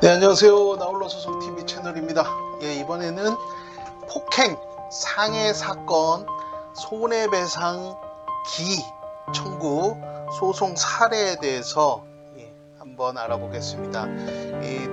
네, 안녕하세요. 나홀로 소송TV 채널입니다. 예, 이번에는 폭행 상해 사건 손해배상 기 청구 소송 사례에 대해서 한번 알아보겠습니다.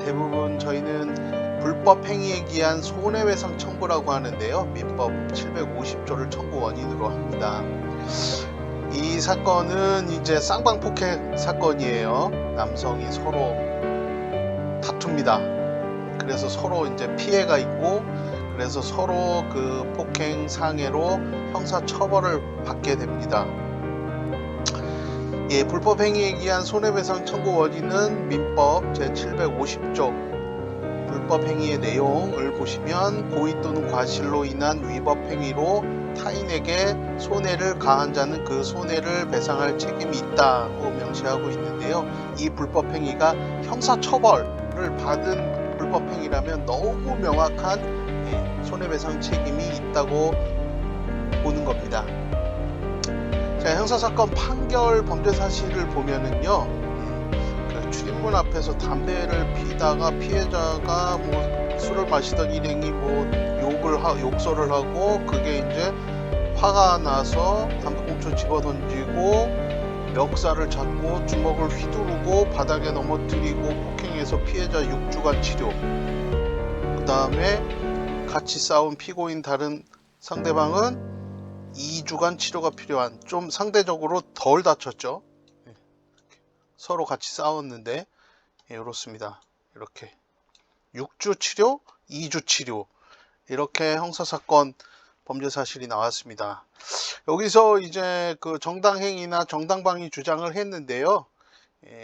대부분 저희는 불법 행위에 기한 손해배상 청구라고 하는데요. 민법 750조를 청구 원인으로 합니다. 이 사건은 이제 쌍방폭행 사건이에요. 남성이 서로 다툽니다. 그래서 서로 이제 피해가 있고, 그래서 서로 그 폭행 상해로 형사 처벌을 받게 됩니다. 예, 불법 행위에 기한 손해배상 청구 원인은 민법 제750조 불법 행위의 내용을 보시면 고의 또는 과실로 인한 위법 행위로 타인에게 손해를 가한 자는 그 손해를 배상할 책임이 있다고 명시하고 있는데요. 이 불법 행위가 형사 처벌을 받은 불법 행위라면 너무 명확한 손해배상 책임이 있다고 보는 겁니다. 자, 형사사건 판결 범죄 사실을 보면은요, 그 출입문 앞에서 담배를 피다가 피해자가 뭐 술을 마시던 일행이 뭐 욕설을 하고, 그게 이제 화가 나서 담배꽁초 집어 던지고 멱살을 잡고 주먹을 휘두르고 바닥에 넘어뜨리고 폭행해서 피해자 6주간 치료, 그 다음에 같이 싸운 피고인 다른 상대방은 2주간 치료가 필요한, 좀 상대적으로 덜 다쳤죠. 서로 같이 싸웠는데, 이렇습니다. 이렇게 6주 치료, 2주 치료, 이렇게 형사사건 범죄 사실이 나왔습니다. 여기서 이제 그 정당행위나 정당방위 주장을 했는데요.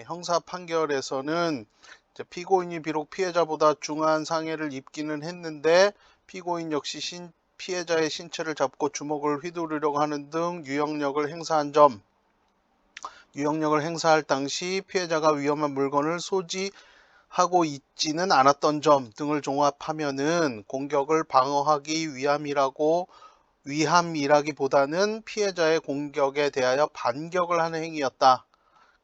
형사 판결에서는 이제 피고인이 비록 피해자보다 중한 상해를 입기는 했는데 피고인 역시 피해자의 신체를 잡고 주먹을 휘두르려고 하는 등 유형력을 행사한 점, 유형력을 행사할 당시 피해자가 위험한 물건을 소지하고 있지는 않았던 점 등을 종합하면은 공격을 방어하기 위함이라기보다는 피해자의 공격에 대하여 반격을 하는 행위였다.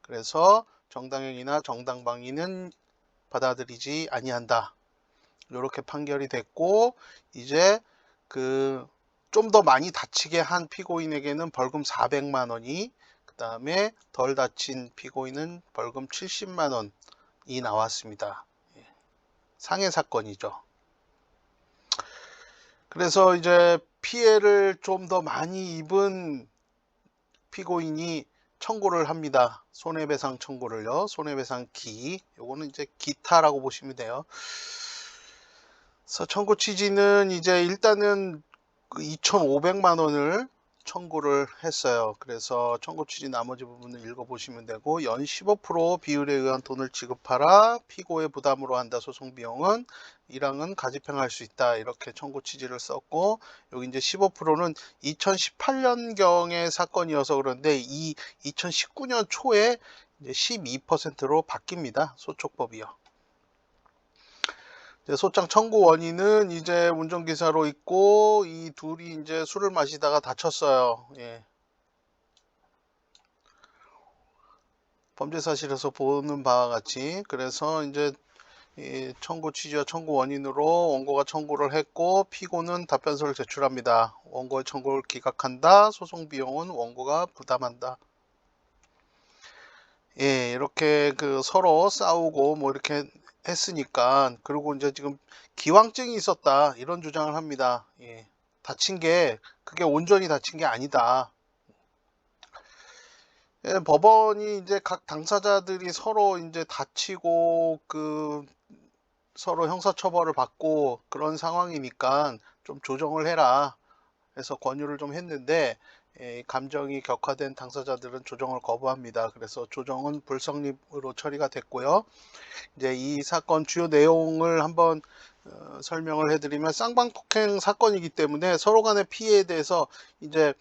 그래서 정당행위나 정당방위는 받아들이지 아니한다. 이렇게 판결이 됐고, 이제 그 좀 더 많이 다치게 한 피고인에게는 벌금 400만 원이, 그 다음에 덜 다친 피고인은 벌금 70만 원이 나왔습니다. 상해 사건이죠. 그래서 이제 피해를 좀 더 많이 입은 피고인이 청구를 합니다. 손해배상 청구를요. 손해배상 기, 요거는 이제 기타라고 보시면 돼요. 그래서 청구 취지는 이제 일단은 2,500만 원을 청구를 했어요. 그래서 청구 취지 나머지 부분을 읽어보시면 되고, 연 15% 비율에 의한 돈을 지급하라. 피고의 부담으로 한다. 소송 비용은 1항은 가집행할 수 있다. 이렇게 청구 취지를 썼고, 여기 이제 15%는 2018년경의 사건이어서 그런데 이 2019년 초에 이제 12%로 바뀝니다. 소촉법이요. 소장 청구 원인은 이제 운전기사로 있고, 이 둘이 이제 술을 마시다가 다쳤어요. 예. 범죄 사실에서 보는 바와 같이. 그래서 이제 청구 취지와 청구 원인으로 원고가 청구를 했고, 피고는 답변서를 제출합니다. 원고의 청구를 기각한다. 소송 비용은 원고가 부담한다. 예, 이렇게 그 서로 싸우고 뭐 이렇게 했으니까, 그리고 이제 지금 기왕증이 있었다 이런 주장을 합니다. 예, 다친 게 그게 온전히 다친 게 아니다. 예, 법원이 이제 각 당사자들이 서로 이제 다치고 그 서로 형사처벌을 받고 그런 상황이니까 좀 조정을 해라 해서 권유를 좀 했는데, 감정이 격화된 당사자들은 조정을 거부합니다. 그래서 조정은 불성립으로 처리가 됐고요. 이제 이 사건 주요 내용을 한번 설명을 해드리면, 쌍방폭행 사건이기 때문에 서로 간의 피해에 대해서 이제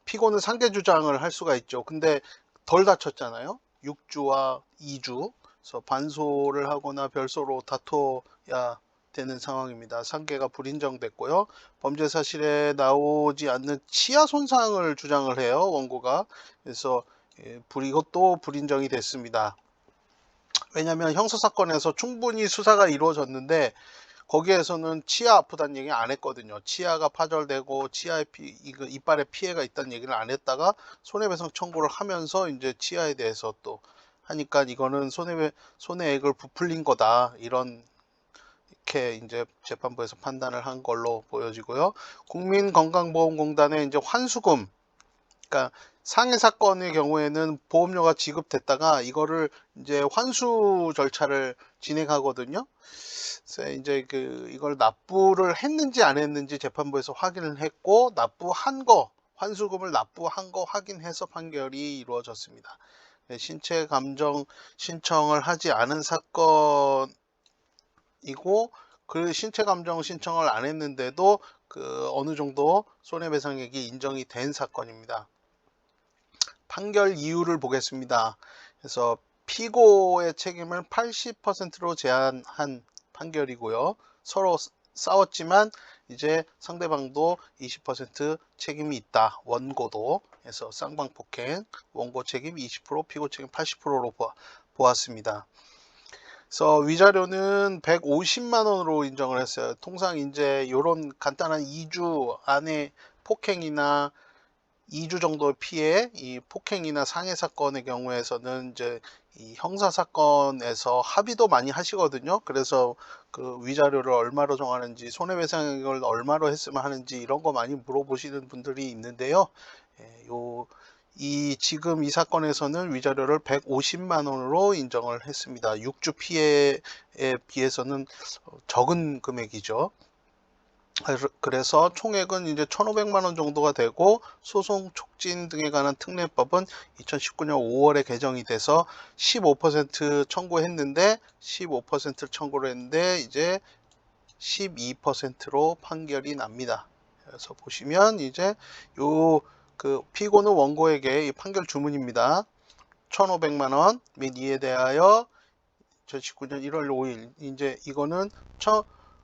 피고는 상대 주장을 할 수가 있죠. 근데 덜 다쳤잖아요. 6주와 2주. 그래서 반소를 하거나 별소로 다퉈야 되는 상황입니다. 상계가 불인정됐고요. 범죄 사실에 나오지 않는 치아 손상을 주장을 해요, 원고가. 그래서 이것도 불인정이 됐습니다. 왜냐하면 형사사건에서 충분히 수사가 이루어졌는데 거기에서는 치아 아프다는 얘기 안 했거든요. 치아가 파절되고 치아에 이거 이빨에 피해가 있다는 얘기를 안 했다가 손해배상 청구를 하면서 이제 치아에 대해서 또 하니까 이거는 손해액을 부풀린 거다, 이런 이렇게 이제 재판부에서 판단을 한 걸로 보여지고요. 국민건강보험공단의 이제 환수금, 그러니까 상해 사건의 경우에는 보험료가 지급됐다가 이거를 이제 환수 절차를 진행하거든요. 그래서 이제 이걸 납부를 했는지 안 했는지 재판부에서 확인을 했고, 납부한 거, 환수금을 납부한 거 확인해서 판결이 이루어졌습니다. 네, 신체 감정 신청을 하지 않은 사건이고, 그 신체 감정 신청을 안 했는데도 어느 정도 손해배상액이 인정이 된 사건입니다. 판결 이유를 보겠습니다. 그래서 피고의 책임을 80%로 제한한 판결이고요. 서로 싸웠지만 이제 상대방도 20% 책임이 있다. 원고도. 그래서 쌍방폭행, 원고 책임 20%, 피고 책임 80%로 보았습니다. 그래서 위자료는 150만 원으로 인정을 했어요. 통상 이제 이런 간단한 2주 안에 폭행이나 2주 정도의 피해, 이 폭행이나 상해 사건의 경우에서는 이제 이 형사 사건에서 합의도 많이 하시거든요. 그래서 그 위자료를 얼마로 정하는지, 손해배상을 얼마로 했으면 하는지 이런 거 많이 물어보시는 분들이 있는데요. 지금 이 사건에서는 위자료를 150만 원으로 인정을 했습니다. 6주 피해에 비해서는 적은 금액이죠. 그래서 총액은 이제 1,500만 원 정도가 되고, 소송 촉진 등에 관한 특례법은 2019년 5월에 개정이 돼서 15% 청구했는데 15% 청구를 했는데 이제 12%로 판결이 납니다. 그래서 보시면 이제 피고는 원고에게 이 판결 주문입니다. 1,500만 원 및 이에 대하여 2019년 1월 5일 이제 이거는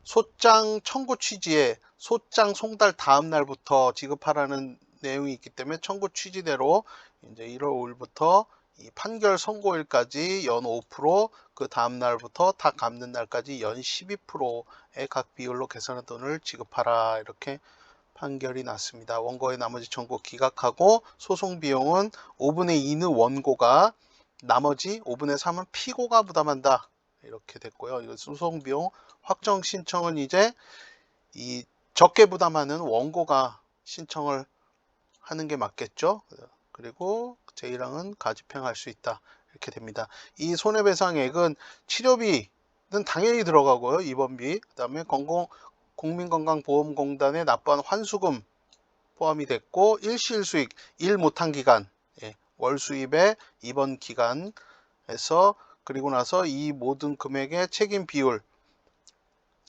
소장 청구 취지에 소장 송달 다음 날부터 지급하라는 내용이 있기 때문에 청구 취지대로 이제 1월 5일부터 이 판결 선고일까지 연 5%, 그 다음 날부터 다 갚는 날까지 연 12%의 각 비율로 계산한 돈을 지급하라, 이렇게 판결이 났습니다. 원고의 나머지 청구 기각하고, 소송 비용은 5분의 2는 원고가, 나머지 5분의 3은 피고가 부담한다, 이렇게 됐고요. 이 소송 비용 확정 신청은 이제 이 적게 부담하는 원고가 신청을 하는 게 맞겠죠. 그리고 제1항은 가집행할 수 있다, 이렇게 됩니다. 이 손해배상액은 치료비는 당연히 들어가고요. 입원비, 그 다음에 국민건강보험공단에 납부한 환수금 포함이 됐고, 일시일수익, 일 못한 기간, 월 수입의 입원 기간에서, 그리고 나서 이 모든 금액의 책임 비율,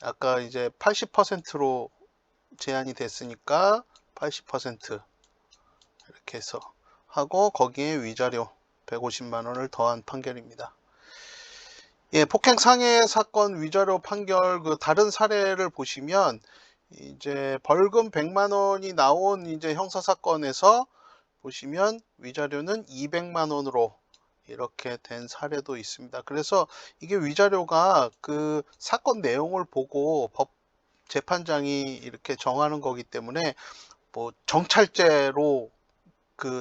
아까 이제 80%로 제한이 됐으니까 80% 이렇게 해서 하고, 거기에 위자료 150만 원을 더한 판결입니다. 폭행 상해 사건 위자료 판결 다른 사례를 보시면 이제 벌금 100만 원이 나온 이제 형사 사건에서 보시면 위자료는 200만 원으로 이렇게 된 사례도 있습니다. 그래서 이게 위자료가 그 사건 내용을 보고 재판장이 이렇게 정하는 거기 때문에 뭐 정찰제로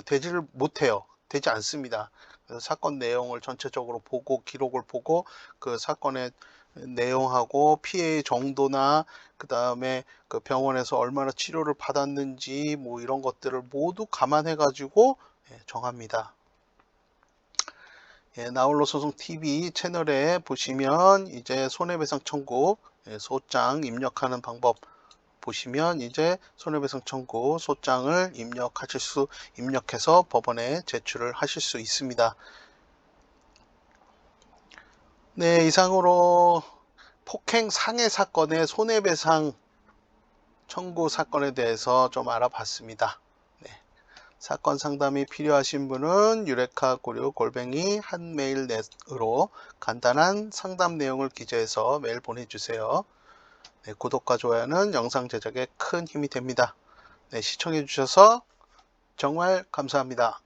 되지를 못해요. 되지 않습니다. 그래서 사건 내용을 전체적으로 보고, 기록을 보고, 그 사건의 내용하고 피해의 정도나 그 다음에 그 병원에서 얼마나 치료를 받았는지 뭐 이런 것들을 모두 감안해 가지고 정합니다. 나홀로 소송 TV 채널에 보시면 이제 손해배상 청구 소장 입력하는 방법 보시면 이제 손해배상 청구 소장을 입력해서 법원에 제출을 하실 수 있습니다. 네, 이상으로 폭행 상해 사건의 손해배상 청구 사건에 대해서 좀 알아봤습니다. 네, 사건 상담이 필요하신 분은 유레카 고려 한메일넷으로 간단한 상담 내용을 기재해서 메일 보내주세요. 네, 구독과 좋아요는 영상 제작에 큰 힘이 됩니다. 네, 시청해 주셔서 정말 감사합니다.